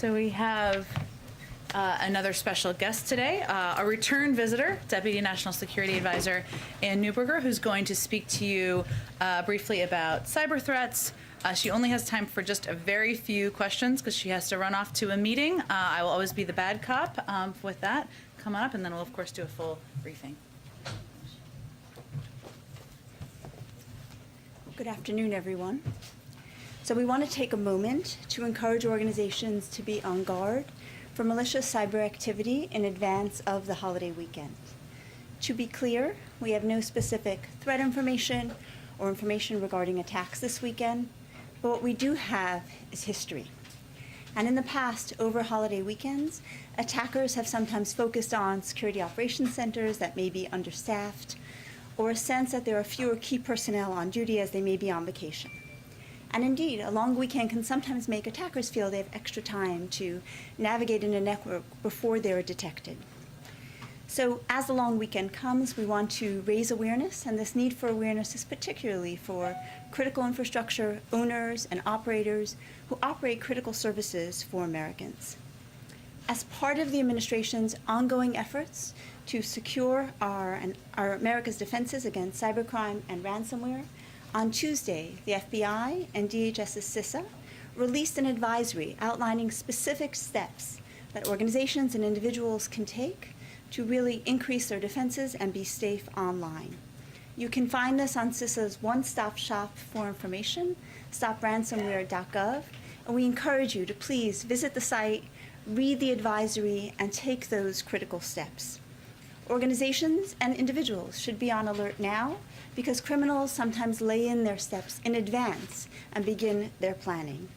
So we have another special guest today, a return visitor, Deputy National Security Advisor Ann Neuberger, who's going to speak to you briefly about cyber threats. She only has time for just a very few questions because she has to run off to a meeting. I will always be the bad cop with that. Come on up, and then we'll, of course, do a full briefing. Good afternoon, everyone. So we want to take a moment to encourage organizations to be on guard for malicious cyber activity in advance of the holiday weekend. To be clear, we have no specific threat information or information regarding attacks this weekend, but what we do have is history. And in the past, over holiday weekends, attackers have sometimes focused on security operations centers that may be understaffed, or a sense that there are fewer key personnel on duty as they may be on vacation. And indeed, a long weekend can sometimes make attackers feel they have extra time to navigate in a network before they're detected. So as the long weekend comes, we want to raise awareness, and this need for awareness is particularly for critical infrastructure owners and operators who operate critical services for Americans. As part of the administration's ongoing efforts to secure our America's defenses against cybercrime and ransomware, on Tuesday, the FBI and DHS's CISA released an advisory outlining specific steps that organizations and individuals can take to really increase their defenses and be safe online. You can find this on CISA's one-stop shop for information, stopransomware.gov, and we encourage you to please visit the site, read the advisory, and take those critical steps. Organizations and individuals should be on alert now because criminals sometimes lay in their steps in advance and begin their planning.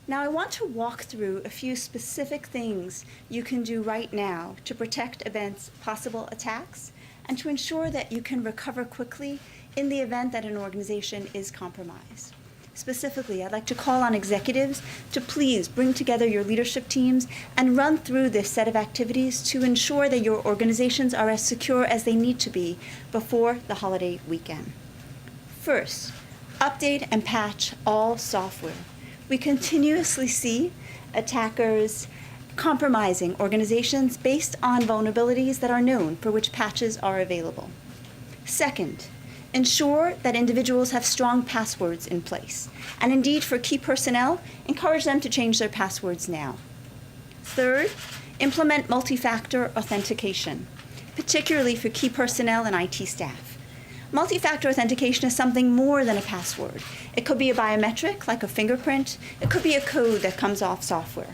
Now, I want to walk through a few specific things you can do right now to protect against possible attacks and to ensure that you can recover quickly in the event that an organization is compromised. Specifically, I'd like to call on executives to please bring together your leadership teams and run through this set of activities to ensure that your organizations are as secure as they need to be before the holiday weekend. First, update and patch all software. We continuously see attackers compromising organizations based on vulnerabilities that are known for which patches are available. Second, ensure that individuals have strong passwords in place. And indeed, for key personnel, encourage them to change their passwords now. Third, implement multi-factor authentication, particularly for key personnel and IT staff. Multi-factor authentication is something more than a password. It could be a biometric, like a fingerprint. It could be a code that comes off software.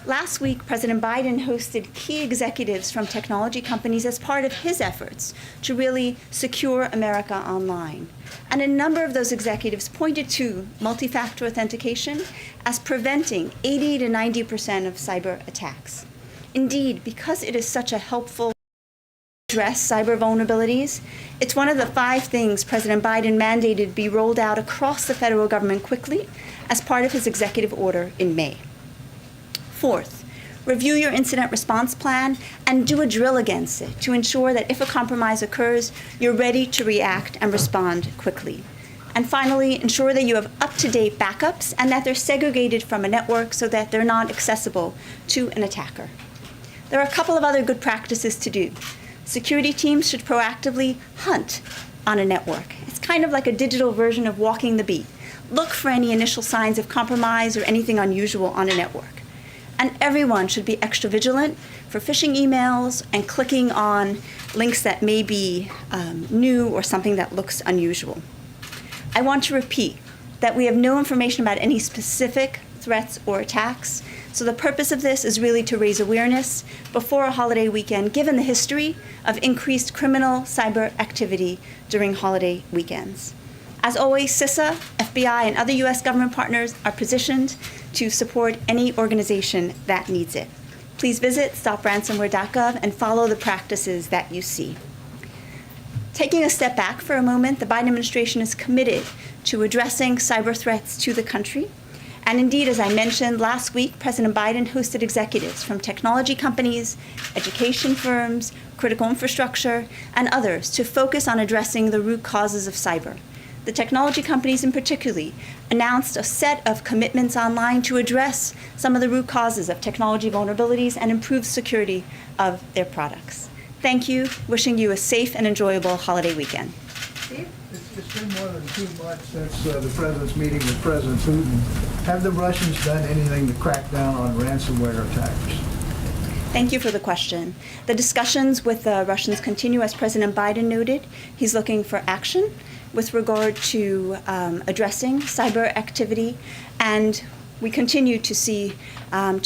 Last week, President Biden hosted key executives from technology companies as part of his efforts to really secure America online. And a number of those executives pointed to multi-factor authentication as preventing 80 to 90% of cyber attacks. Indeed, because it is such a helpful address cyber vulnerabilities, it's one of the 5 things President Biden mandated be rolled out across the federal government quickly as part of his executive order in May. Fourth, review your incident response plan and do a drill against it to ensure that if a compromise occurs, you're ready to react and respond quickly. And finally, ensure that you have up-to-date backups and that they're segregated from a network so that they're not accessible to an attacker. There are a couple of other good practices to do. Security teams should proactively hunt on a network. It's kind of like a digital version of walking the beat. Look for any initial signs of compromise or anything unusual on a network. And everyone should be extra vigilant for phishing emails and clicking on links that may be new or something that looks unusual. I want to repeat that we have no information about any specific threats or attacks. So the purpose of this is really to raise awareness before a holiday weekend, given the history of increased criminal cyber activity during holiday weekends. As always, CISA, FBI, and other U.S. government partners are positioned to support any organization that needs it. Please visit stopransomware.gov and follow the practices that you see. Taking a step back for a moment, the Biden administration is committed to addressing cyber threats to the country. And indeed, as I mentioned, last week, President Biden hosted executives from technology companies, education firms, critical infrastructure, and others to focus on addressing the root causes of cyber. The technology companies in particular announced a set of commitments online to address some of the root causes of technology vulnerabilities and improve security of their products. Thank you. Wishing you a safe and enjoyable holiday weekend. Steve? It's been more than 2 months since the President's meeting with President Putin. Have the Russians done anything to crack down on ransomware attackers? Thank you for the question. The discussions with the Russians continue. As President Biden noted, he's looking for action with regard to addressing cyber activity, and we continue to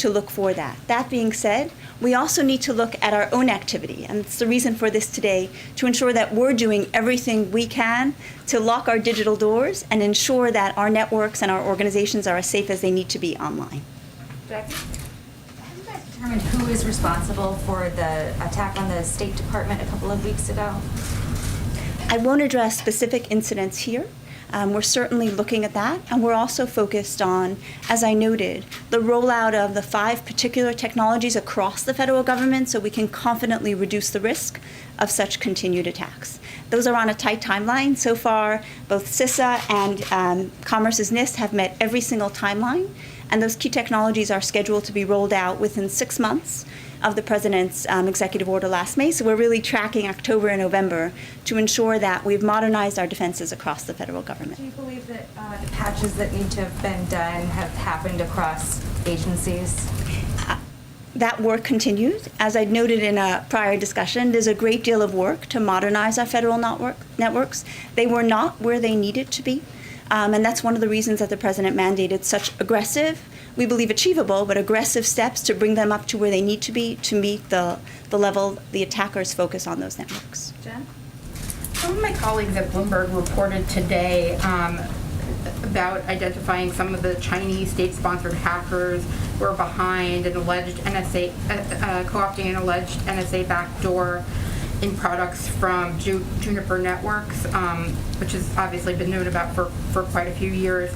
look for that. That being said, we also need to look at our own activity, and it's the reason for this today, to ensure that we're doing everything we can to lock our digital doors and ensure that our networks and our organizations are as safe as they need to be online. Jackie? Have you guys determined who is responsible for the attack on the State Department a couple of weeks ago? I won't address specific incidents here. We're certainly looking at that, and we're also focused on, as I noted, the rollout of the 5 particular technologies across the federal government so we can confidently reduce the risk of such continued attacks. Those are on a tight timeline. So far, both CISA and Commerce's NIST have met every single timeline, and those key technologies are scheduled to be rolled out within 6 months of the President's executive order last May. So we're really tracking October and November to ensure that we've modernized our defenses across the federal government. Do you believe that the patches that need to have been done have happened across agencies? That work continues. As I noted in a prior discussion, there's a great deal of work to modernize our federal networks. They were not where they needed to be. And that's one of the reasons that the President mandated such aggressive, we believe achievable, but aggressive steps to bring them up to where they need to be to meet the level the attackers focus on those networks. Jen? Some of my colleagues at Bloomberg reported today about identifying some of the Chinese state-sponsored hackers who are behind an alleged NSA, co-opting an alleged NSA backdoor in products from Juniper Networks, which has obviously been known about for quite a few years.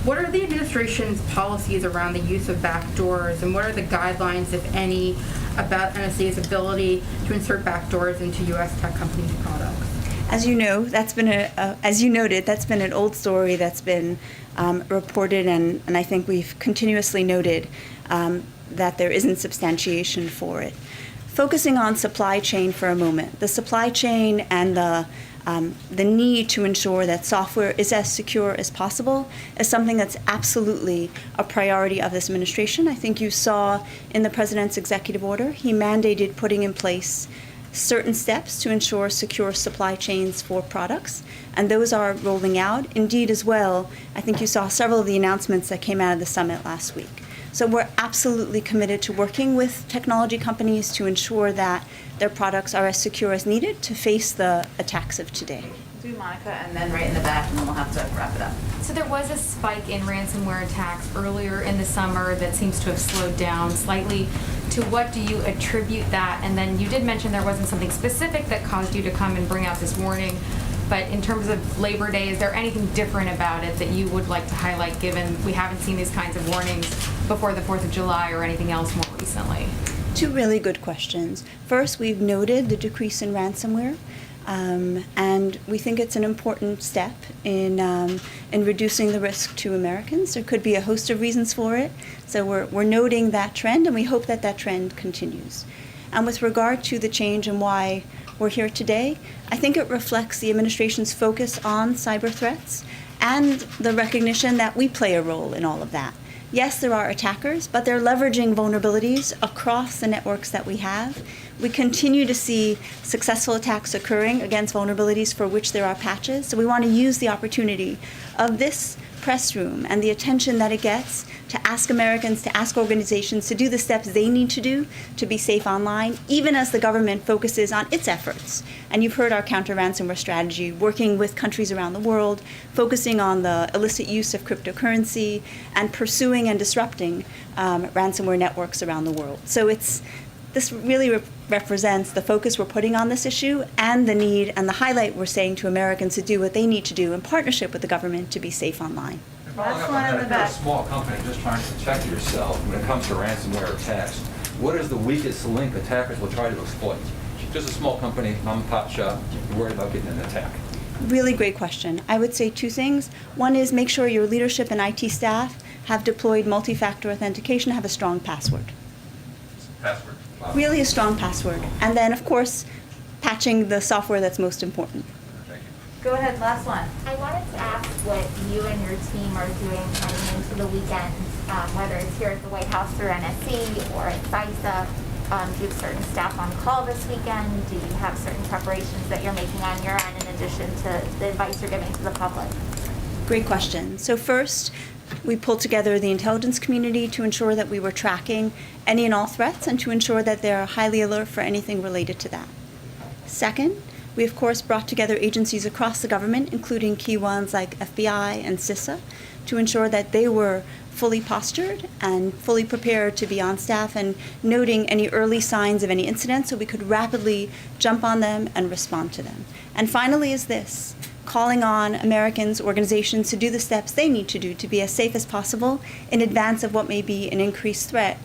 What are the administration's policies around the use of backdoors, and what are the guidelines, if any, about NSA's ability to insert backdoors into U.S. tech companies' products? As you know, that's been as you noted, that's been an old story that's been reported, and I think we've continuously noted that there isn't substantiation for it. Focusing on supply chain for a moment, the supply chain and the need to ensure that software is as secure as possible is something that's absolutely a priority of this administration. I think you saw in the President's executive order, he mandated putting in place certain steps to ensure secure supply chains for products, and those are rolling out. Indeed, as well, I think you saw several of the announcements that came out of the summit last week. So we're absolutely committed to working with technology companies to ensure that their products are as secure as needed to face the attacks of today. Do Monica, and then right in the back, and then we'll have to wrap it up. So there was a spike in ransomware attacks earlier in the summer that seems to have slowed down slightly. To what do you attribute that? And then you did mention there wasn't something specific that caused you to come and bring out this warning. But in terms of Labor Day, is there anything different about it that you would like to highlight, given we haven't seen these kinds of warnings before the 4th of July or anything else more recently? 2 really good questions. First, we've noted the decrease in ransomware, and we think it's an important step in reducing the risk to Americans. There could be a host of reasons for it, so we're noting that trend, and we hope that that trend continues. And with regard to the change and why we're here today, I think it reflects the administration's focus on cyber threats and the recognition that we play a role in all of that. Yes, there are attackers, but they're leveraging vulnerabilities across the networks that we have. We continue to see successful attacks occurring against vulnerabilities for which there are patches. So we want to use the opportunity of this press room and the attention that it gets to ask Americans, to ask organizations to do the steps they need to do to be safe online, even as the government focuses on its efforts. And you've heard our counter-ransomware strategy, working with countries around the world, focusing on the illicit use of cryptocurrency, and pursuing and disrupting ransomware networks around the world. So this really represents the focus we're putting on this issue and the need and the highlight we're saying to Americans to do what they need to do in partnership with the government to be safe online. Last one in the back. If you're a small company just trying to protect yourself when it comes to ransomware attacks, what is the weakest link attackers will try to exploit? Just a small company, mom and pop shop, you're worried about getting an attack. Really great question. I would say two things. One is make sure your leadership and IT staff have deployed multi-factor authentication, have a strong password. Password. Wow. Really a strong password. And then, of course, patching the software that's most important. Thank you. Go ahead, last one. I wanted to ask what you and your team are doing heading into the weekend, whether it's here at the White House through NSC or at CISA. Do you have certain staff on call this weekend? Do you have certain preparations that you're making on your end in addition to the advice you're giving to the public? Great question. So first, we pulled together the intelligence community to ensure that we were tracking any and all threats and to ensure that they're highly alert for anything related to that. Second, we of course brought together agencies across the government, including key ones like FBI and CISA, to ensure that they were fully postured and fully prepared to be on staff and noting any early signs of any incidents so we could rapidly jump on them and respond to them. And finally is this, calling on Americans, organizations to do the steps they need to do to be as safe as possible in advance of what may be an increased threat,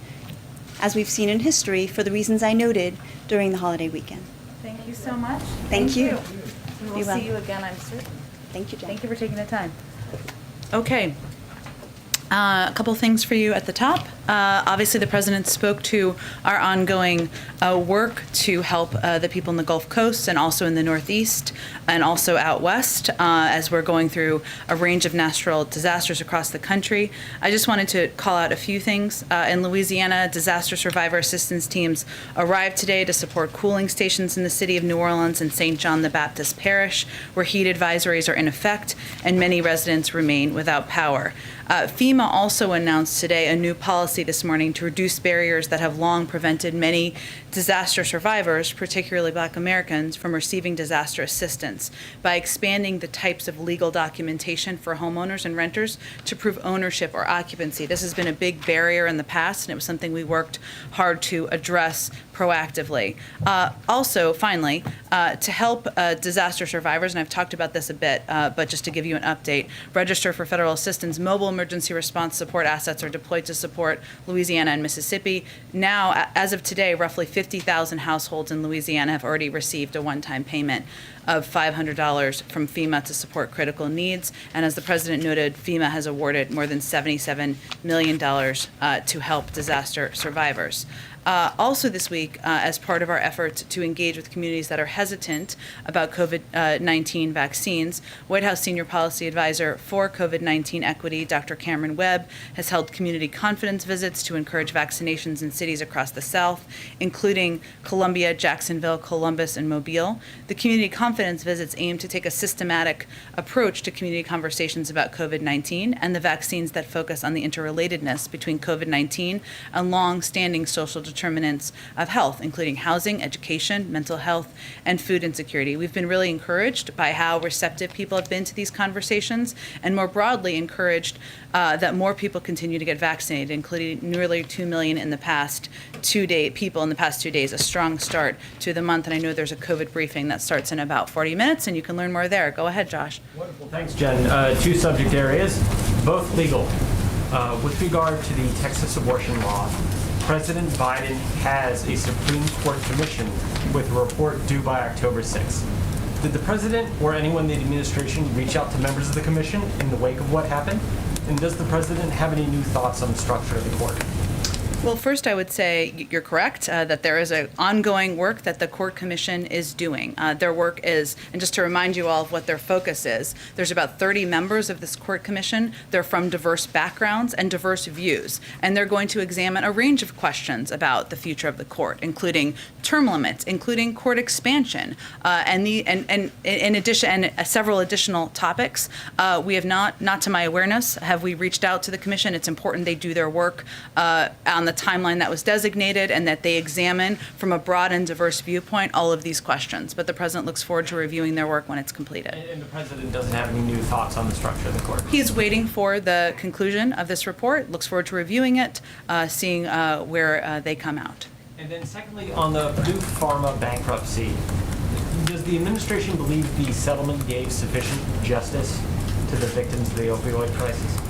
as we've seen in history for the reasons I noted during the holiday weekend. Thank you so much. Thank you. We Be will well. see you again, I'm certain. Thank you, Jen. Thank you for taking the time. Okay. A couple things for you at the top. Obviously, the president spoke to our ongoing work to help the people in the Gulf Coast and also in the Northeast and also out west as we're going through a range of natural disasters across the country. I just wanted to call out a few things. In Louisiana, disaster survivor assistance teams arrived today to support cooling stations in the city of New Orleans and St. John the Baptist Parish, where heat advisories are in effect and many residents remain without power. FEMA also announced today a new policy this morning to reduce barriers that have long prevented many disaster survivors, particularly Black Americans, from receiving disaster assistance by expanding the types of legal documentation for homeowners and renters to prove ownership or occupancy. This has been a big barrier in the past, and it was something we worked hard to address proactively. Also, finally, to help disaster survivors, and I've talked about this a bit, but just to give you an update, Register for Federal Assistance mobile emergency response support assets are deployed to support Louisiana and Mississippi. Now, as of today, roughly 50,000 households in Louisiana have already received a one-time payment of $500 from FEMA to support critical needs. And as the president noted, FEMA has awarded more than $77 million to help disaster survivors. Also this week, as part of our efforts to engage with communities that are hesitant about COVID-19 vaccines, White House Senior Policy Advisor for COVID-19 Equity, Dr. Cameron Webb, has held community confidence visits to encourage vaccinations in cities across the South, including Columbia, Jacksonville, Columbus, and Mobile. The community confidence visits aim to take a systematic approach to community conversations about COVID-19 and the vaccines that focus on the interrelatedness between COVID-19 and long-standing social determinants of health, including housing, education, mental health, and food insecurity. We've been really encouraged by how receptive people have been to these conversations, and more broadly encouraged that more people continue to get vaccinated, including nearly 2 million in the past 2 days, people in the past 2 days, a strong start to the month. And I know there's a COVID briefing that starts in about 40 minutes, and you can learn more there. Go ahead, Josh. Wonderful. Thanks, Jen. Two subject areas, both legal. With regard to the Texas abortion law, President Biden has a Supreme Court commission with a report due by October 6th. Did the president or anyone in the administration reach out to members of the commission in the wake of what happened? And does the president have any new thoughts on the structure of the court? Well, first, I would say you're correct that there is an ongoing work that the Court Commission is doing. Their work is, and just to remind you all of what their focus is, there's about 30 members of this Court Commission. They're from diverse backgrounds and diverse views, and they're going to examine a range of questions about the future of the court, including term limits, including court expansion, and in addition, and several additional topics. We have not to my awareness, have we reached out to the Commission. It's important they do their work on the timeline that was designated and that they examine from a broad and diverse viewpoint all of these questions. But the president looks forward to reviewing their work when it's completed. And the president doesn't have any new thoughts on the structure of the court? He's waiting for the conclusion of this report, looks forward to reviewing it, seeing where they come out. And then secondly, on the Purdue Pharma bankruptcy, does the administration believe the settlement gave sufficient justice to the victims of the opioid crisis?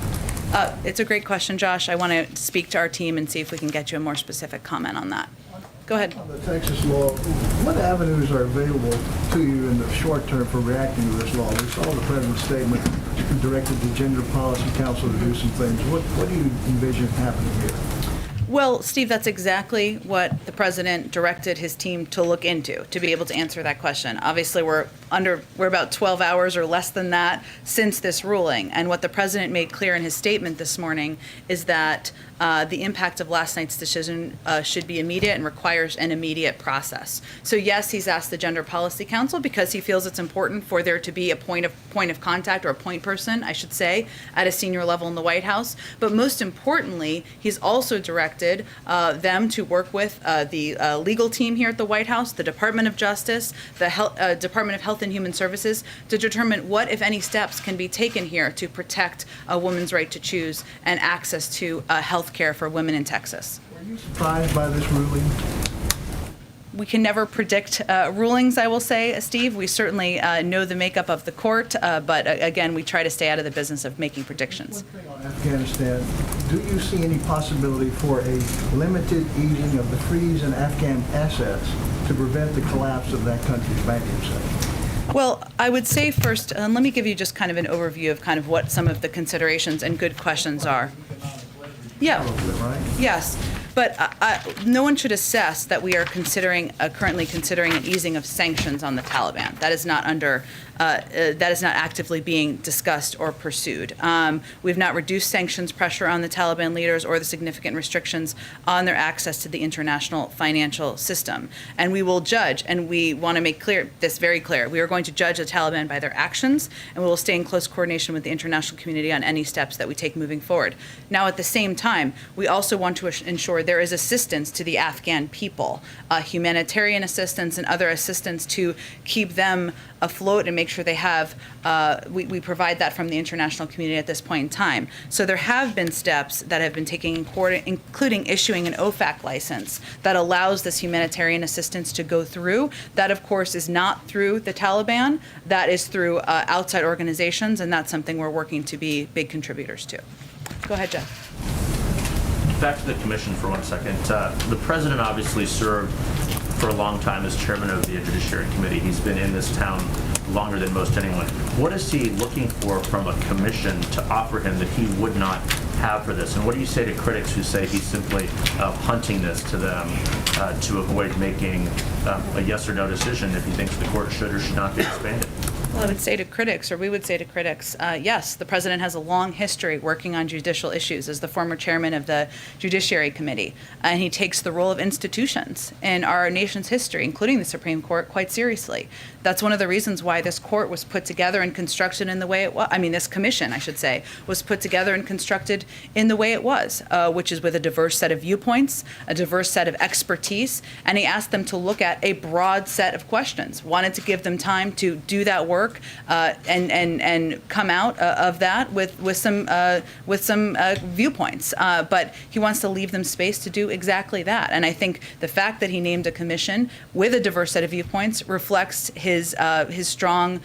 It's a great question, Josh. I want to speak to our team and see if we can get you a more specific comment on that. Go ahead. On the Texas law, what avenues are available to you in the short term for reacting to this law? We saw the president's statement directed the Gender Policy Council to do some things. What do you envision happening here? Well, Steve, that's exactly what the president directed his team to look into, to be able to answer that question. Obviously, we're about 12 hours or less than that since this ruling. And what the president made clear in his statement this morning is that the impact of last night's decision should be immediate and requires an immediate process. So yes, he's asked the Gender Policy Council because he feels it's important for there to be a point of contact, or a point person, I should say, at a senior level in the White House. But most importantly, he's also directed them to work with the legal team here at the White House, the Department of Justice, the Department of Health and Human Services, to determine what, if any, steps can be taken here to protect a woman's right to choose and access to health care for women in Texas. Were you surprised by this ruling? We can never predict rulings, I will say, Steve. We certainly know the makeup of the court, but again, we try to stay out of the business of making predictions. One thing on Afghanistan, do you see any possibility for a limited easing of the freeze in Afghan assets to prevent the collapse of that country's banking sector? Well, I would say first, let me give you just kind of an overview of kind of what some of the considerations and good questions are. Yeah. Right? Yes, but no one should assess that we are currently considering an easing of sanctions on the Taliban. That is not actively being discussed or pursued. We've not reduced sanctions pressure on the Taliban leaders or the significant restrictions on their access to the international financial system. And we will judge, and we want to make this very clear. We are going to judge the Taliban by their actions, and we will stay in close coordination with the international community on any steps that we take moving forward. Now, at the same time, we also want to ensure there is assistance to the Afghan people, humanitarian assistance and other assistance to keep them afloat and make sure they have, we provide that from the international community at this point in time. So there have been steps that have been taken in court, including issuing an OFAC license that allows this humanitarian assistance to go through. That, of course, is not through the Taliban. That is through outside organizations, and that's something we're working to be big contributors to. Go ahead, Jeff. Back to the commission for 1 second. The president obviously served for a long time as chairman of the Judiciary Committee. He's been in this town longer than most anyone. What is he looking for from a commission to offer him that he would not have for this? And what do you say to critics who say he's simply punting this to them to avoid making a yes or no decision if he thinks the court should or should not be expanded? Well, I would say to critics, or we would say to critics, yes, the president has a long history working on judicial issues as the former chairman of the Judiciary Committee, and he takes the role of institutions in our nation's history, including the Supreme Court, quite seriously. That's one of the reasons why this court was put together and constructed in the way it was. I mean, this commission, I should say, was put together and constructed in the way it was, which is with a diverse set of viewpoints, a diverse set of expertise, and he asked them to look at a broad set of questions, wanted to give them time to do that work and come out of that with some viewpoints. But he wants to leave them space to do exactly that. And I think the fact that he named a commission with a diverse set of viewpoints reflects his strong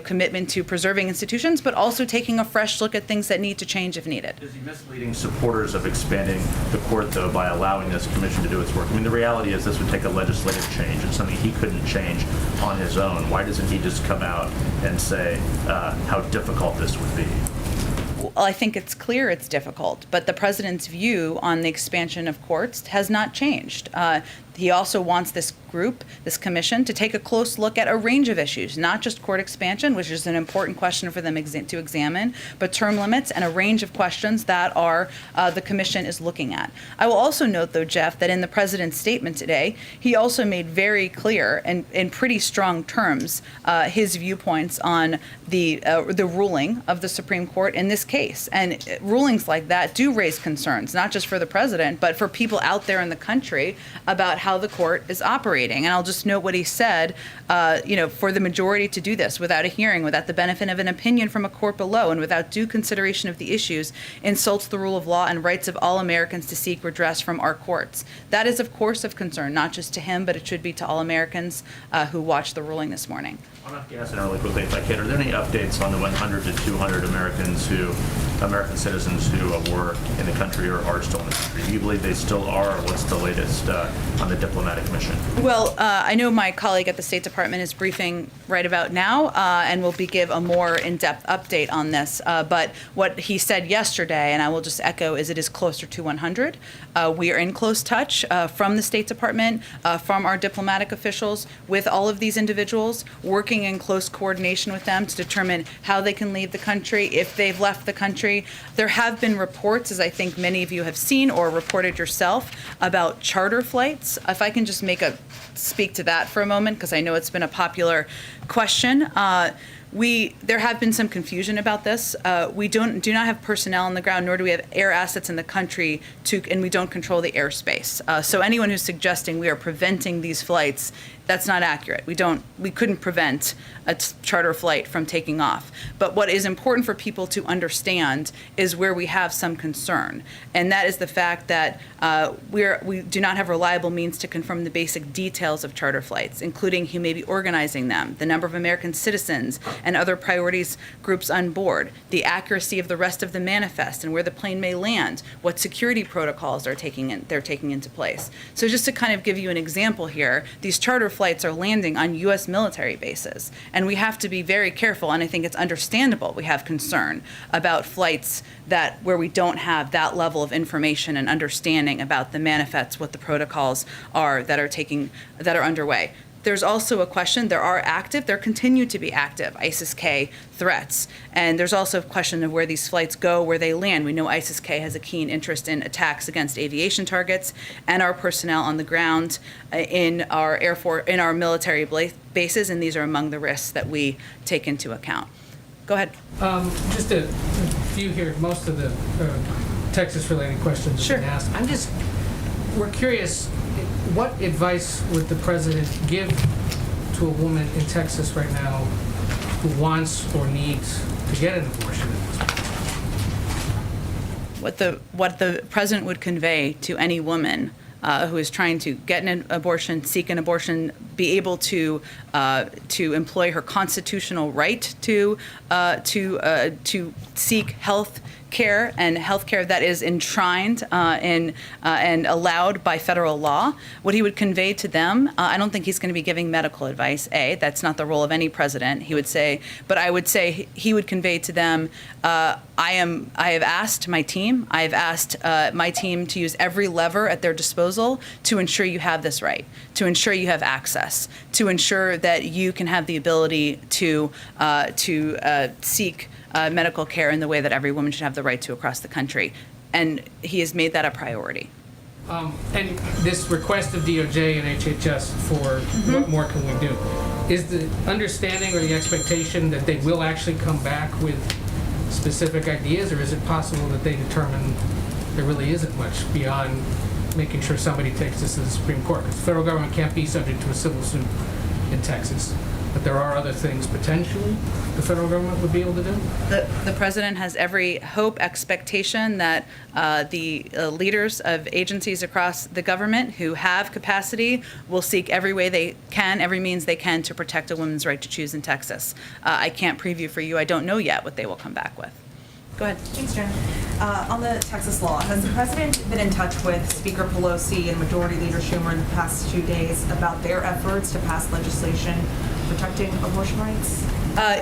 commitment to preserving institutions, but also taking a fresh look at things that need to change if needed. Is he misleading supporters of expanding the court, though, by allowing this commission to do its work? I mean, the reality is this would take a legislative change. It's something he couldn't change on his own. Why doesn't he just come out and say how difficult this would be? Well, I think it's clear it's difficult, but the president's view on the expansion of courts has not changed. He also wants this group, this commission, to take a close look at a range of issues, not just court expansion, which is an important question for them to examine, but term limits and a range of questions that the commission is looking at. I will also note, though, Jeff, that in the president's statement today, he also made very clear and in pretty strong terms his viewpoints on the ruling of the Supreme Court in this case. And rulings like that do raise concerns, not just for the president, but for people out there in the country about how the court is operating. And I'll just note what he said, for the majority to do this without a hearing, without the benefit of an opinion from a court below, and without due consideration of the issues, insults the rule of law and rights of all Americans to seek redress from our courts. That is, of course, of concern, not just to him, but it should be to all Americans who watched the ruling this morning. On Afghanistan, really quickly, if I can, are there any updates on the 100 to 200 American citizens who were in the country or are still in the country? Do you believe they still are, or what's the latest on the a diplomatic mission? Well, I know my colleague at the State Department is briefing right about now and will give a more in-depth update on this. But what he said yesterday, and I will just echo, is it is closer to 100. We are in close touch from the State Department, from our diplomatic officials, with all of these individuals, working in close coordination with them to determine how they can leave the country, if they've left the country. There have been reports, as I think many of you have seen or reported yourself, about charter flights. If I can just speak to that for a moment, because I know it's been a popular question. There have been some confusion about this. We do not have personnel on the ground, nor do we have air assets in the country and we don't control the airspace. So anyone who's suggesting we are preventing these flights, that's not accurate. We couldn't prevent a charter flight from taking off. But what is important for people to understand is where we have some concern, and that is the fact that we do not have reliable means to confirm the basic details of charter flights, including who may be organizing them, the number of American citizens and other priorities groups on board, the accuracy of the rest of the manifest and where the plane may land, what security protocols they're taking into place. So just to kind of give you an example here, these charter flights are landing on U.S. military bases, and we have to be very careful, and I think it's understandable we have concern about flights where we don't have that level of information and understanding about the manifests, what the protocols are that are underway. There's also a question, there continue to be active ISIS-K threats. And there's also a question of where these flights go, where they land. We know ISIS-K has a keen interest in attacks against aviation targets, and our personnel on the ground in our military bases, and these are among the risks that we take into account. Go ahead. Just a few here, most of the Texas-related questions have been asked. We're curious, what advice would the president give to a woman in Texas right now who wants or needs to get an abortion? What the president would convey to any woman who is trying to get an abortion, seek an abortion, be able to employ her constitutional right to seek health care and health care that is enshrined and allowed by federal law. What he would convey to them, I don't think he's going to be giving medical advice. That's not the role of any president. He would say, but I would say he would convey to them, I have asked my team to use every lever at their disposal to ensure you have this right, to ensure you have access, to ensure that you can have the ability to seek medical care in the way that every woman should have the right to across the country. And he has made that a priority. And this request of DOJ and HHS for what more can we do, is the understanding or the expectation that they will actually come back with specific ideas, or is it possible that they determine there really isn't much beyond making sure somebody takes this to the Supreme Court? Because the federal government can't be subject to a civil suit in Texas. But there are other things potentially the federal government would be able to do? The president has every hope, expectation that the leaders of agencies across the government who have capacity will seek every way they can, every means they can to protect a woman's right to choose in Texas. I can't preview for you. I don't know yet what they will come back with. Go ahead. Thanks, Jen. On the Texas law, has the president been in touch with Speaker Pelosi and Majority Leader Schumer in the past 2 days about their efforts to pass legislation protecting abortion rights?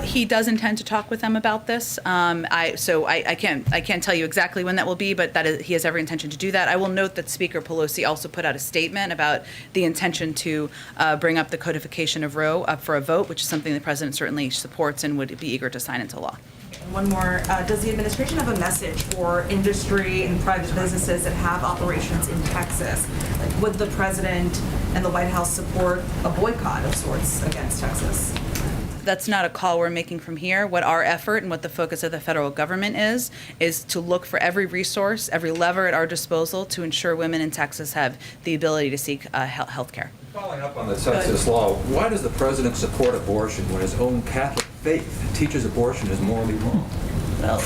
He does intend to talk with them about this. I can't tell you exactly when that will be, but he has every intention to do that. I will note that Speaker Pelosi also put out a statement about the intention to bring up the codification of Roe up for a vote, which is something the president certainly supports and would be eager to sign into law. One more. Does the administration have a message for industry and private businesses that have operations in Texas? Like, would the president and the White House support a boycott of sorts against Texas? That's not a call we're making from here. What our effort and what the focus of the federal government is to look for every resource, every lever at our disposal to ensure women in Texas have the ability to seek health care. Following up on the Texas law, why does the president support abortion when his own Catholic faith teaches abortion is morally wrong? Well,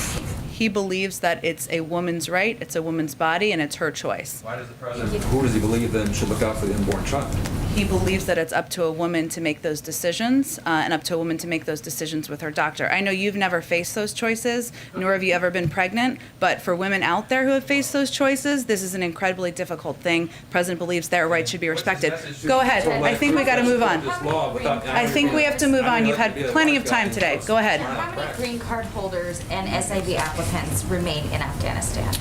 he believes that it's a woman's right, it's a woman's body, and it's her choice. Why does the president, who does he believe then should look out for the unborn child? he believes that it's up to a woman to make those decisions, and up to a woman to make those decisions with her doctor. I know you've never faced those choices, nor have you ever been pregnant, but for women out there who have faced those choices, this is an incredibly difficult thing. The president believes their rights should be respected. Go ahead. I think we got to move on. I think we have to move on. You've had plenty of time today. Go ahead. How many green card holders and SIV applicants remain in Afghanistan?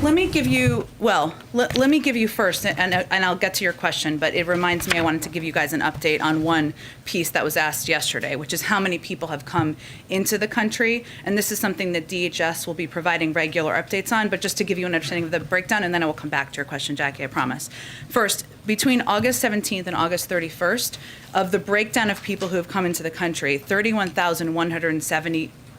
Let me give you, let me give you first, and I'll get to your question, but it reminds me I wanted to give you guys an update on one piece that was asked yesterday, which is how many people have come into the country. And this is something that DHS will be providing regular updates on, but just to give you an understanding of the breakdown, and then I will come back to your question, Jackie, I promise. First, between August 17th and August 31st, of the breakdown of people who have come into the country,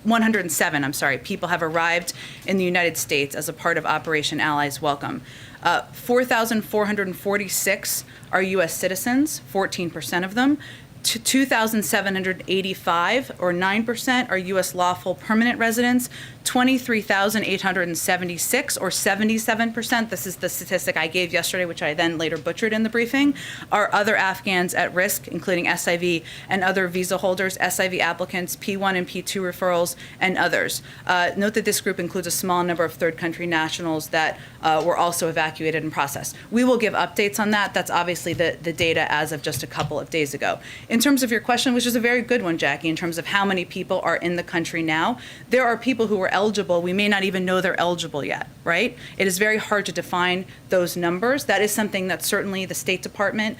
107 people have arrived in the United States as a part of Operation Allies Welcome. 4,446 are U.S. citizens, 14% of them. 2,785, or 9%, are U.S. lawful permanent residents. 23,876, or 77%, this is the statistic I gave yesterday, which I then later butchered in the briefing, are other Afghans at risk, including SIV and other visa holders, SIV applicants, P1 and P2 referrals, and others. Note that this group includes a small number of third country nationals that were also evacuated and processed. We will give updates on that. That's obviously the data as of just a couple of days ago. In terms of your question, which is a very good one, Jackie, in terms of how many people are in the country now, there are people who are eligible. We may not even know they're eligible yet, right? It is very hard to define those numbers. That is something that certainly the State Department,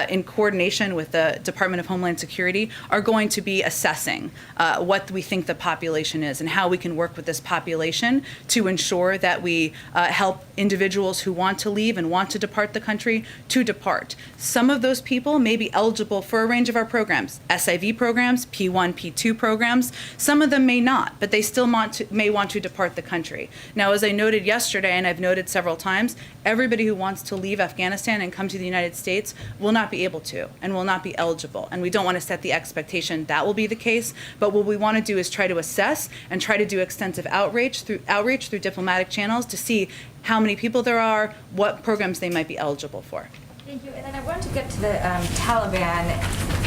in coordination with the Department of Homeland Security, are going to be assessing what we think the population is and how we can work with this population to ensure that we help individuals who want to leave and want to depart the country to depart. Some of those people may be eligible for a range of our programs, SIV programs, P1, P2 programs. Some of them may not, but they still may want to depart the country. Now, as I noted yesterday, and I've noted several times, everybody who wants to leave Afghanistan and come to the United States will not be able to and will not be eligible. And we don't want to set the expectation that will be the case, but what we want to do is try to assess and try to do extensive outreach through diplomatic channels to see how many people there are, what programs they might be eligible for. Thank you. And then I wanted to get to the Taliban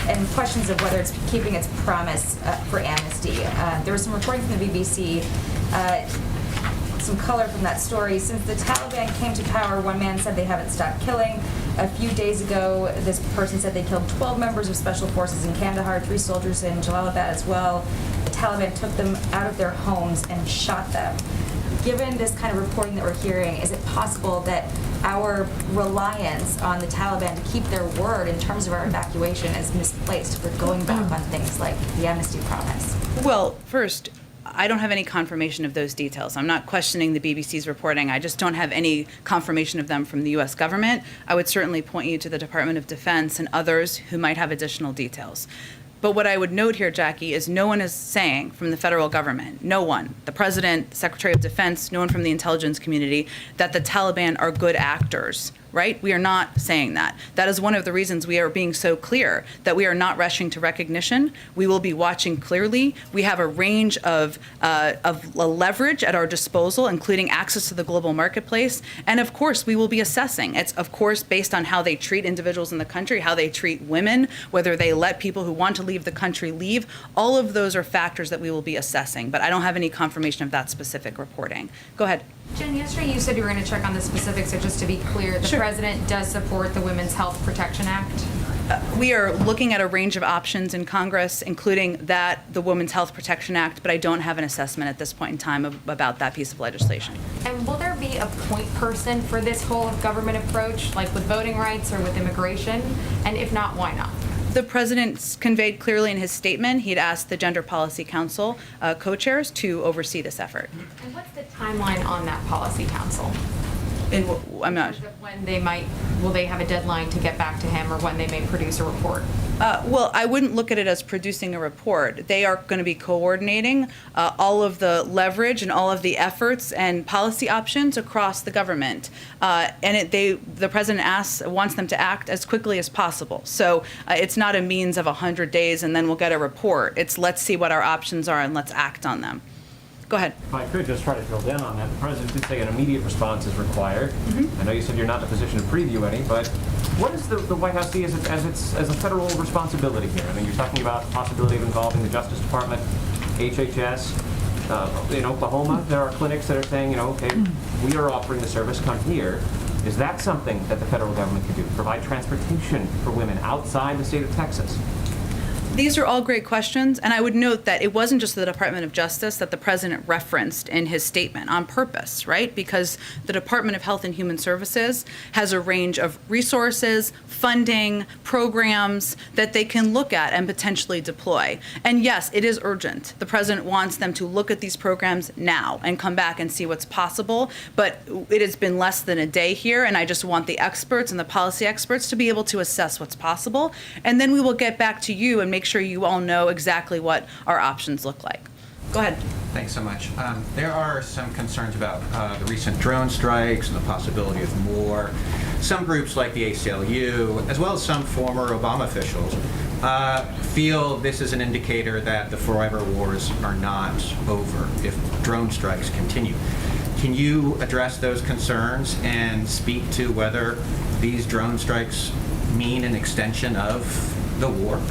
and questions of whether it's keeping its promise for amnesty. There was some reporting from the BBC, some color from that story. Since the Taliban came to power, one man said they haven't stopped killing. A few days ago, this person said they killed 12 members of special forces in Kandahar, 3 soldiers in Jalalabad as well. The Taliban took them out of their homes and shot them. Given this kind of reporting that we're hearing, is it possible that our reliance on the Taliban to keep their word in terms of our evacuation is misplaced for going back on things like the amnesty promise? Well, first, I don't have any confirmation of those details. I'm not questioning the BBC's reporting. I just don't have any confirmation of them from the U.S. government. I would certainly point you to the Department of Defense and others who might have additional details. But what I would note here, Jackie, is no one is saying from the federal government, no one, the president, the Secretary of Defense, no one from the intelligence community, that the Taliban are good actors, right? We are not saying that. That is one of the reasons we are being so clear that we are not rushing to recognition. We will be watching clearly. We have a range of leverage at our disposal, including access to the global marketplace. And of course, we will be assessing. It's, of course, based on how they treat individuals in the country, how they treat women, whether they let people who want to leave the country leave. All of those are factors that we will be assessing. But I don't have any confirmation of that specific reporting. Go ahead. Jen, yesterday you said you were going to check on the specifics, so just to be clear, the president does support the Women's Health Protection Act? We are looking at a range of options in Congress, including the Women's Health Protection Act, but I don't have an assessment at this point in time about that piece of legislation. And will there be a point person for this whole of government approach, like with voting rights or with immigration? And if not, why not? The president conveyed clearly in his statement he'd asked the Gender Policy Council co-chairs to oversee this effort. And what's the timeline on that policy council? I'm not. When will they have a deadline to get back to him, or when they may produce a report? Well, I wouldn't look at it as producing a report. They are going to be coordinating all of the leverage and all of the efforts and policy options across the government. And the president wants them to act as quickly as possible. So it's not a means of 100 days and then we'll get a report. It's let's see what our options are and let's act on them. Go ahead. If I could just try to drill down on that. The president did say an immediate response is required. I know you said you're not in a position to preview any, but what does the White House see as a federal responsibility here? I mean, you're talking about the possibility of involving the Justice Department, HHS. In Oklahoma, there are clinics that are saying, okay, we are offering the service, come here. Is that something that the federal government could do? Provide transportation for women outside the state of Texas? These are all great questions, and I would note that it wasn't just the Department of Justice that the president referenced in his statement on purpose, right? Because the Department of Health and Human Services has a range of resources, funding, programs that they can look at and potentially deploy. And yes, it is urgent. The president wants them to look at these programs now and come back and see what's possible, but it has been less than a day here, and I just want the experts and the policy experts to be able to assess what's possible, and then we will get back to you and make sure you all know exactly what our options look like. Go ahead. Thanks so much. There are some concerns about the recent drone strikes and the possibility of more. Some groups like the ACLU, as well as some former Obama officials, feel this is an indicator that the forever wars are not over if drone strikes continue. Can you address those concerns and speak to whether these drone strikes mean an extension of the war?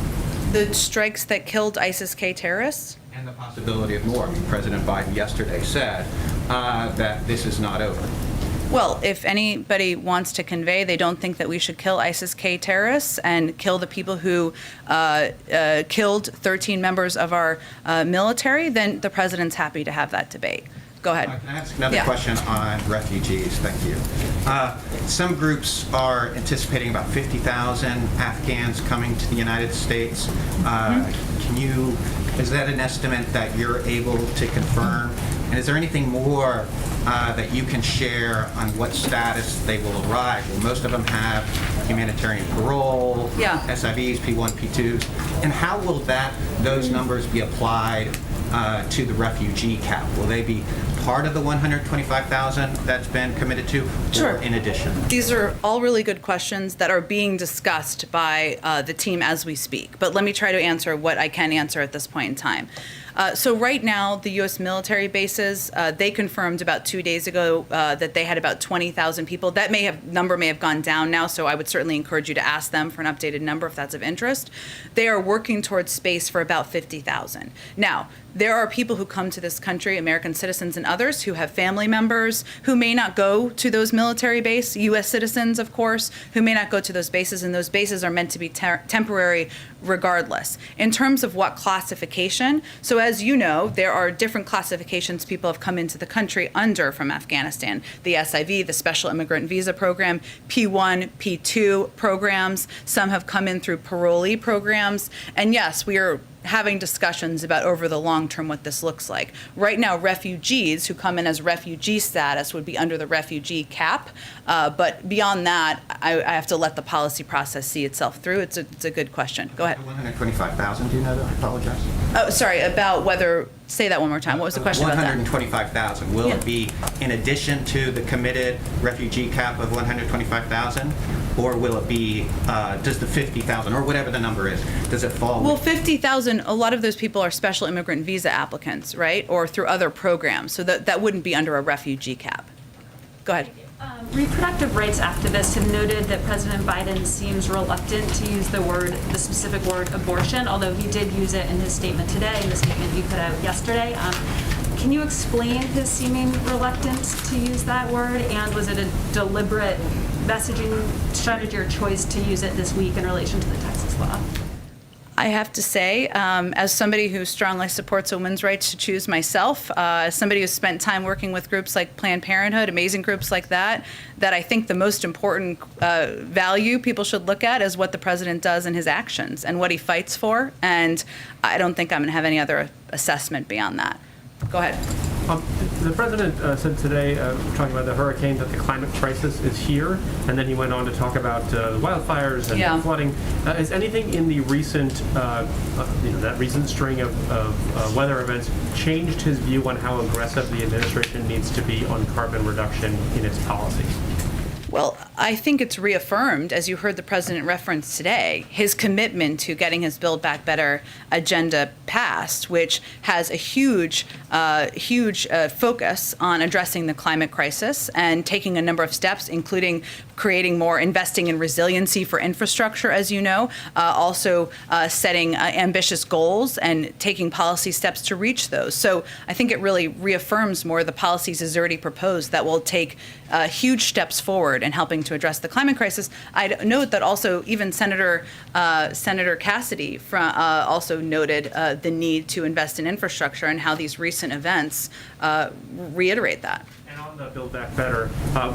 The strikes that killed ISIS-K terrorists? And the possibility of more. I mean, President Biden yesterday said that this is not over. Well, if anybody wants to convey they don't think that we should kill ISIS-K terrorists and kill the people who killed 13 members of our military, then the president's happy to have that debate. Go ahead. Can I ask another question on refugees? Thank you. Some groups are anticipating about 50,000 Afghans coming to the United States. Is that an estimate that you're able to confirm? And is there anything more that you can share on what status they will arrive? Will most of them have humanitarian parole, SIVs, P1, P2s? And how will those numbers be applied to the refugee cap? Will they be part of the 125,000 that's been committed to, or in addition? These are all really good questions that are being discussed by the team as we speak. But let me try to answer what I can answer at this point in time. So right now, the U.S. military bases, they confirmed about 2 days ago that they had about 20,000 people. That number may have gone down now, so I would certainly encourage you to ask them for an updated number if that's of interest. They are working towards space for about 50,000. Now, there are people who come to this country, American citizens and others, who have family members who may not go to those military bases, U.S. citizens, of course, who may not go to those bases, and those bases are meant to be temporary regardless. In terms of what classification, so as you know, there are different classifications people have come into the country under from Afghanistan. The SIV, the Special Immigrant Visa Program, P1, P2 programs. Some have come in through parolee programs. And yes, we are having discussions about over the long term what this looks like. Right now, refugees who come in as refugee status would be under the refugee cap. But beyond that, I have to let the policy process see itself through. It's a good question. Go ahead. 125,000, do you know that? I apologize. Oh, sorry, about whether, say that one more time. What was the question about that? 125,000. Will it be in addition to the committed refugee cap of 125,000? Or will it be, does the 50,000, or whatever the number is, does it fall? Well, 50,000, a lot of those people are special immigrant visa applicants, right? Or through other programs. So that wouldn't be under a refugee cap. Go ahead. Reproductive rights activists have noted that President Biden seems reluctant to use the specific word abortion, although he did use it in his statement today and the statement he put out yesterday. Can you explain his seeming reluctance to use that word, and was it a deliberate messaging strategy or choice to use it this week in relation to the Texas law? I have to say, as somebody who strongly supports women's rights to choose myself, as somebody who's spent time working with groups like Planned Parenthood, amazing groups like that I think the most important value people should look at is what the president does in his actions and what he fights for. And I don't think I'm going to have any other assessment beyond that. Go ahead. The president said today, talking about the hurricane, that the climate crisis is here, and then he went on to talk about the wildfires and flooding. Has anything in the recent, that recent string of weather events changed his view on how aggressive the administration needs to be on carbon reduction in its policies? Well, I think it's reaffirmed, as you heard the president reference today, his commitment to getting his Build Back Better agenda passed, which has a huge focus on addressing the climate crisis and taking a number of steps, including creating more, investing in resiliency for infrastructure, as you know, also setting ambitious goals and taking policy steps to reach those. So I think it really reaffirms more the policies he's already proposed that will take huge steps forward in helping to address the climate crisis. I'd note that also even Senator Cassidy also noted the need to invest in infrastructure and how these recent events reiterate that. And on the Build Back Better,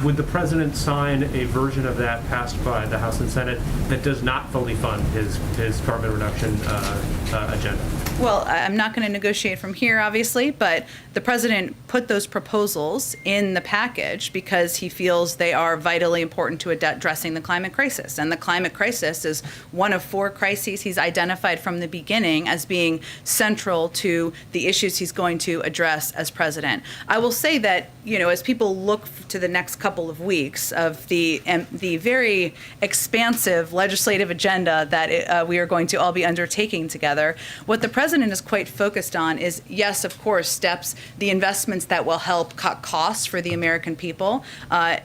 would the president sign a version of that passed by the House and Senate that does not fully fund his carbon reduction agenda? Well, I'm not going to negotiate from here, obviously, but the president put those proposals in the package because he feels they are vitally important to addressing the climate crisis. And the climate crisis is one of 4 crises he's identified from the beginning as being central to the issues he's going to address as president. I will say that, as people look to the next couple of weeks of the very expansive legislative agenda that we are going to all be undertaking together, what the president is quite focused on is, yes, of course, the investments that will help cut costs for the American people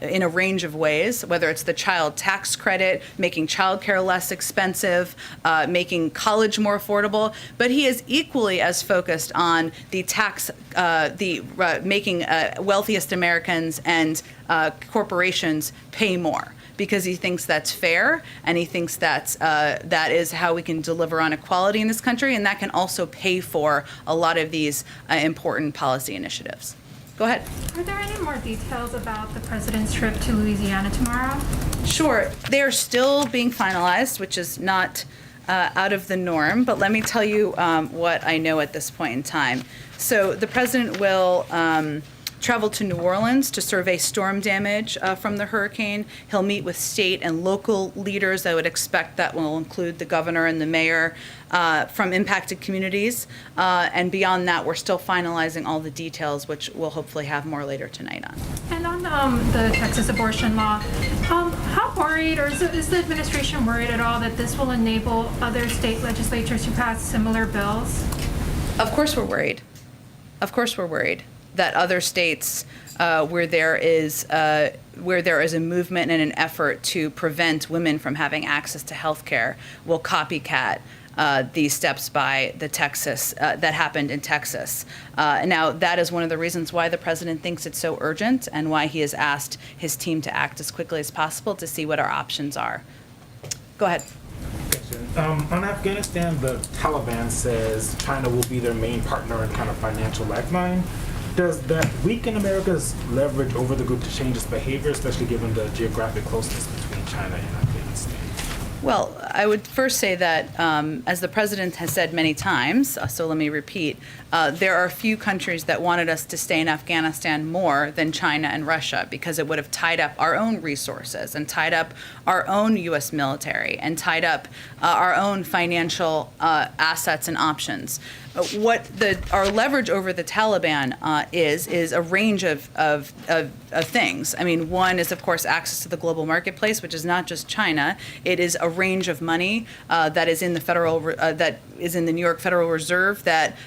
in a range of ways, whether it's the child tax credit, making childcare less expensive, making college more affordable, but he is equally as focused on the making wealthiest Americans and corporations pay more, because he thinks that's fair, and he thinks that is how we can deliver on equality in this country, and that can also pay for a lot of these important policy initiatives. Go ahead. Are there any more details about the president's trip to Louisiana tomorrow? Sure. They are still being finalized, which is not out of the norm, but let me tell you what I know at this point in time. So the president will travel to New Orleans to survey storm damage from the hurricane. He'll meet with state and local leaders. I would expect that will include the governor and the mayor from impacted communities. And beyond that, we're still finalizing all the details, which we'll hopefully have more later tonight on. And on the Texas abortion law, how worried, or is the administration worried at all that this will enable other state legislatures to pass similar bills? Of course we're worried. Of course we're worried that other states where there is a movement and an effort to prevent women from having access to health care will copycat these steps by the Texas that happened in Texas. Now, that is one of the reasons why the president thinks it's so urgent and why he has asked his team to act as quickly as possible to see what our options are. Go ahead. On Afghanistan, the Taliban says China will be their main partner and kind of financial lifeline. Does that weaken America's leverage over the group to change its behavior, especially given the geographic closeness between China and Afghanistan? Well, I would first say that, as the president has said many times, so let me repeat, there are a few countries that wanted us to stay in Afghanistan more than China and Russia, because it would have tied up our own resources and tied up our own U.S. military and tied up our own financial assets and options. What our leverage over the Taliban is a range of things. I mean, one is, of course, access to the global marketplace, which is not just China. It is a range of money that is in the New York Federal Reserve that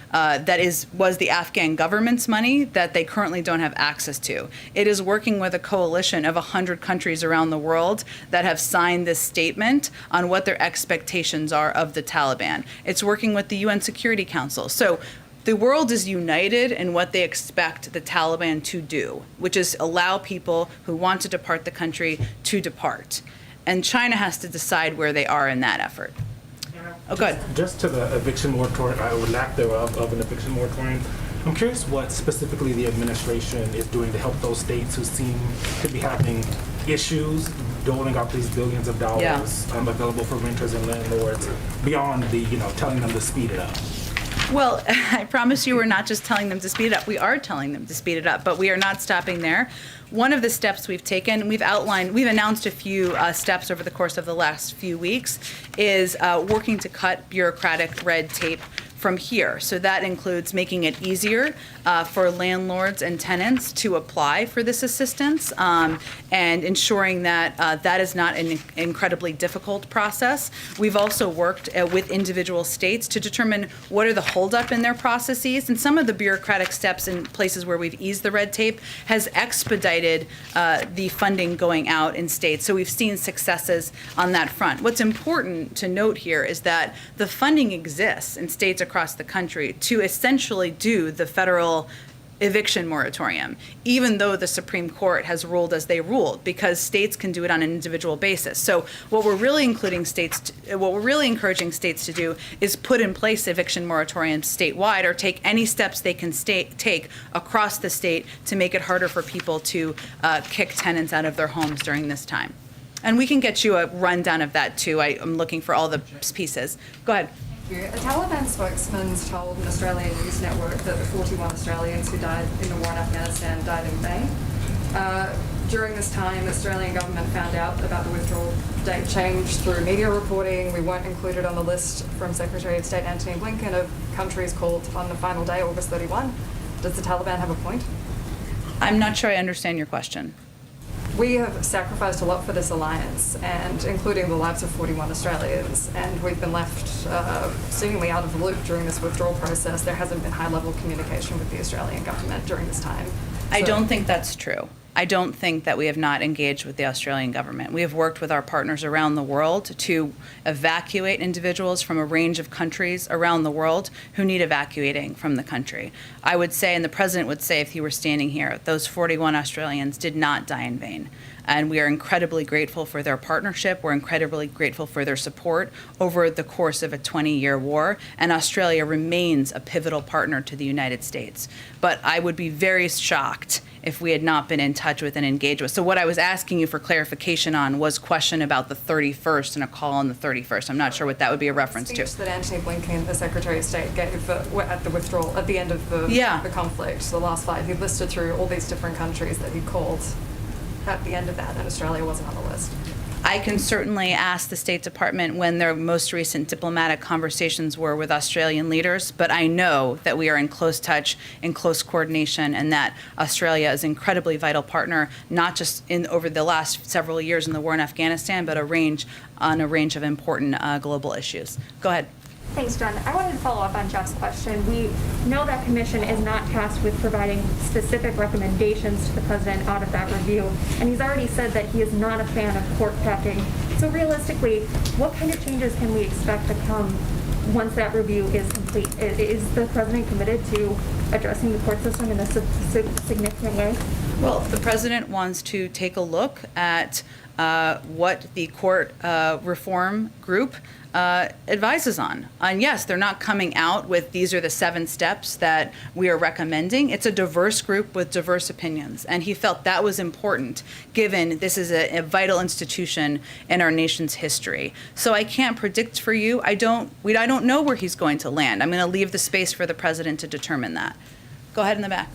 was the Afghan government's money that they currently don't have access to. It is working with a coalition of 100 countries around the world that have signed this statement on what their expectations are of the Taliban. It's working with the UN Security Council. So the world is united in what they expect the Taliban to do, which is allow people who want to depart the country to depart. And China has to decide where they are in that effort. Oh, go ahead. Just to the eviction moratorium, or lack thereof of an eviction moratorium, I'm curious what specifically the administration is doing to help those states who seem to be having issues doling out these billions of dollars available for renters and landlords beyond the, telling them to speed it up. Well, I promise you we're not just telling them to speed it up. We are telling them to speed it up, but we are not stopping there. One of the steps we've taken, we've announced a few steps over the course of the last few weeks, is working to cut bureaucratic red tape from here. So that includes making it easier for landlords and tenants to apply for this assistance, and ensuring that that is not an incredibly difficult process. We've also worked with individual states to determine what are the holdup in their processes, and some of the bureaucratic steps in places where we've eased the red tape has expedited the funding going out in states. So we've seen successes on that front. What's important to note here is that the funding exists in states across the country to essentially do the federal eviction moratorium, even though the Supreme Court has ruled as they ruled, because states can do it on an individual basis. So what we're really encouraging states to do is put in place eviction moratoriums statewide, or take any steps they can take across the state to make it harder for people to kick tenants out of their homes during this time. And we can get you a rundown of that too. I'm looking for all the pieces. Go ahead. A Taliban spokesman told an Australian news network that the 41 Australians who died in the war in Afghanistan died in vain. During this time, the Australian government found out about the withdrawal date change through media reporting. We weren't included on the list from Secretary of State Antony Blinken of countries called on the final day, August 31. Does the Taliban have a point? I'm not sure I understand your question. We have sacrificed a lot for this alliance, and including the lives of 41 Australians, and we've been left seemingly out of the loop during this withdrawal process. There hasn't been high-level communication with the Australian government during this time. I don't think that's true. I don't think that we have not engaged with the Australian government. We have worked with our partners around the world to evacuate individuals from a range of countries around the world who need evacuating from the country. I would say, and the president would say if he were standing here, those 41 Australians did not die in vain. And we are incredibly grateful for their partnership. We're incredibly grateful for their support over the course of a 20-year war. And Australia remains a pivotal partner to the United States. But I would be very shocked if we had not been in touch with and engaged with. So what I was asking you for clarification on was question about the 31st and a call on the 31st. I'm not sure what that would be a reference to. The speech that Antony Blinken, the Secretary of State, gave at the withdrawal, at the end of the conflict, the last fight, he listed through all these different countries that he called at the end of that, and Australia wasn't on the list. I can certainly ask the State Department when their most recent diplomatic conversations were with Australian leaders, but I know that we are in close touch, in close coordination, and that Australia is an incredibly vital partner, not just over the last several years in the war in Afghanistan, but on a range of important global issues. Go ahead. Thanks, John. I wanted to follow up on Jeff's question. We know that commission is not tasked with providing specific recommendations to the president out of that review, and he's already said that he is not a fan of court packing. So realistically, what kind of changes can we expect to come once that review is complete? Is the president committed to addressing the court system in a significant way? Well, the president wants to take a look at what the court reform group advises on. And yes, they're not coming out with these are the 7 steps that we are recommending. It's a diverse group with diverse opinions. And he felt that was important, given this is a vital institution in our nation's history. So I can't predict for you. I don't know where he's going to land. I'm going to leave the space for the president to determine that. Go ahead in the back.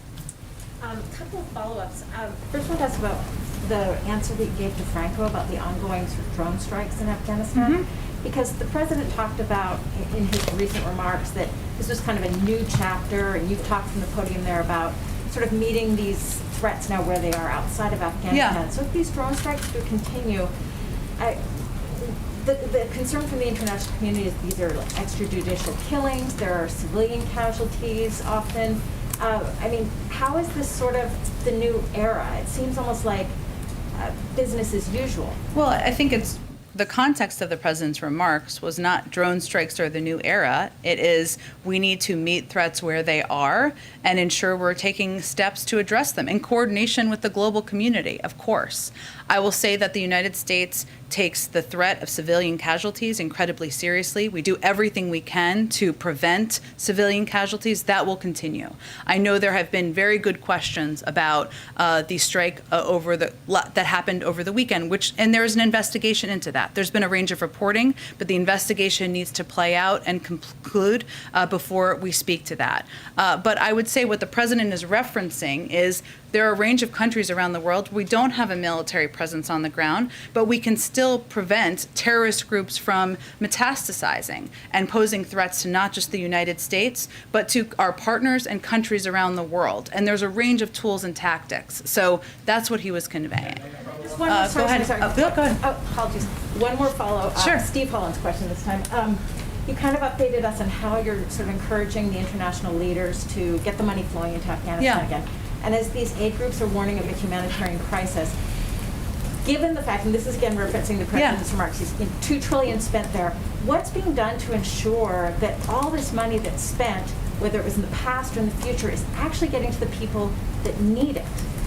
A couple of follow-ups. First one has about the answer that you gave to Franco about the ongoing sort of drone strikes in Afghanistan. Mm-hmm. Because the president talked about in his recent remarks that this was kind of a new chapter, and you've talked from the podium there about sort of meeting these threats now where they are outside of Afghanistan. Yeah. So if these drone strikes do continue, the concern from the international community is these are like extrajudicial killings, there are civilian casualties often. I mean, how is this sort of the new era? It seems almost like business as usual. Well, I think it's the context of the president's remarks was not drone strikes are the new era. It is we need to meet threats where they are and ensure we're taking steps to address them in coordination with the global community, of course. I will say that the United States takes the threat of civilian casualties incredibly seriously. We do everything we can to prevent civilian casualties. That will continue. I know there have been very good questions about the strike that happened over the weekend, and there is an investigation into that. There's been a range of reporting, but the investigation needs to play out and conclude before we speak to that. But I would say what the president is referencing is there are a range of countries around the world. We don't have a military presence on the ground, but we can still prevent terrorist groups from metastasizing and posing threats to not just the United States, but to our partners and countries around the world. And there's a range of tools and tactics. So that's what he was conveying. Just one more, Go ahead. Bill, go ahead. Oh, apologies. One more follow. Sure. Steve Holland's question this time. You kind of updated us on how you're sort of encouraging the international leaders to get the money flowing into Afghanistan again. And as these aid groups are warning of a humanitarian crisis, given the fact, and this is again referencing the President's remarks, he's $2 trillion spent there, what's being done to ensure that all this money that's spent, whether it was in the past or in the future, is actually getting to the people that need it,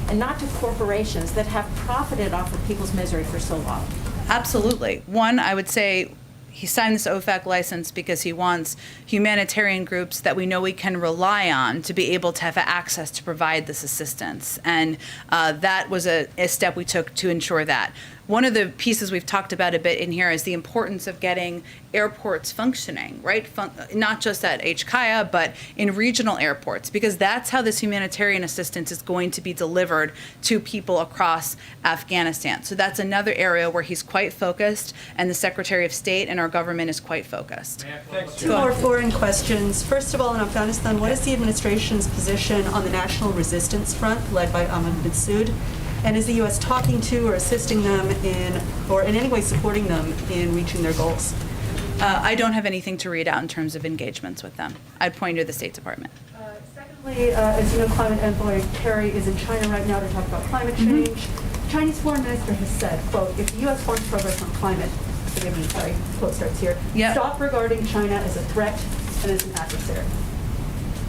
and not to corporations that have profited off of people's misery for so long? Absolutely. One, I would say he signed this OFAC license because he wants humanitarian groups that we know we can rely on to be able to have access to provide this assistance. And that was a step we took to ensure that. One of the pieces we've talked about a bit in here is the importance of getting airports functioning, right? Not just at HKIA, but in regional airports, because that's how this humanitarian assistance is going to be delivered to people across Afghanistan. So that's another area where he's quite focused, and the Secretary of State and our government is quite focused. Two more foreign questions. First of all, in Afghanistan, what is the administration's position on the National Resistance Front led by Ahmad Masood? And is the U.S. talking to or assisting them in, or in any way supporting them in reaching their goals? I don't have anything to read out in terms of engagements with them. I'd point you to the State Department. Secondly, as you know, Climate Envoy Kerry is in China right now to talk about climate change. Chinese Foreign Minister has said, quote, if the U.S. wants progress on climate, forgive me, sorry, quote starts here, stop regarding China as a threat and as an adversary.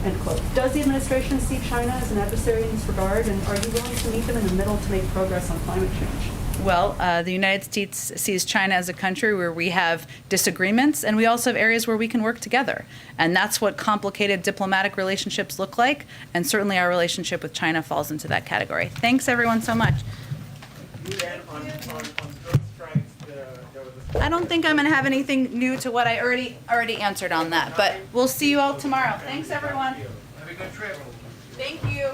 End quote. Does the administration see China as an adversary in this regard, and are you willing to meet them in the middle to make progress on climate change? Well, the United States sees China as a country where we have disagreements, and we also have areas where we can work together. And that's what complicated diplomatic relationships look like, and certainly our relationship with China falls into that category. Thanks, everyone, so much. I don't think I'm going to have anything new to what I already answered on that, but we'll see you all tomorrow. Thanks, everyone. Have a good trip. Thank you.